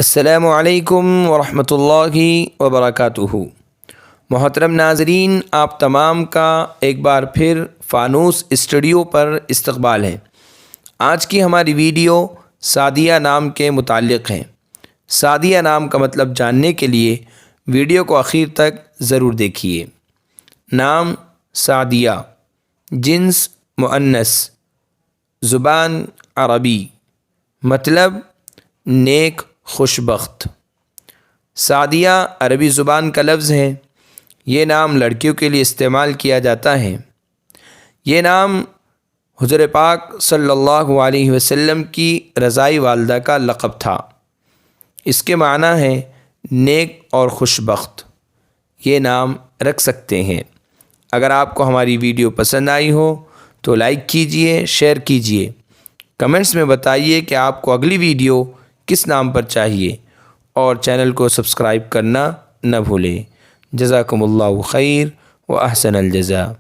السلام علیکم ورحمۃ اللہ وبرکاتہ۔ محترم ناظرین، آپ تمام کا ایک بار پھر فانوس اسٹوڈیو پر استقبال ہے۔ آج کی ہماری ویڈیو سعدیہ نام کے متعلق ہے۔ سعدیہ نام کا مطلب جاننے کے لیے ویڈیو کو آخر تک ضرور دیکھیے۔ نام سعدیہ، جنس مؤنث، زبان عربی، مطلب نیک خوشبخت۔ سعدیہ عربی زبان کا لفظ ہے۔ یہ نام لڑکیوں کے لیے استعمال کیا جاتا ہے۔ یہ نام حضور پاک صلی اللہ علیہ وسلم کی رضائی والدہ کا لقب تھا۔ اس کے معنی ہے نیک اور خوشبخت۔ یہ نام رکھ سکتے ہیں۔ اگر آپ کو ہماری ویڈیو پسند آئی ہو تو لائک کیجئے، شیئر کیجئے، کمنٹس میں بتائیے کہ آپ کو اگلی ویڈیو کس نام پر چاہیے، اور چینل کو سبسکرائب کرنا نہ بھولیں۔ جزاکم اللہ خیر و احسن الجزاء۔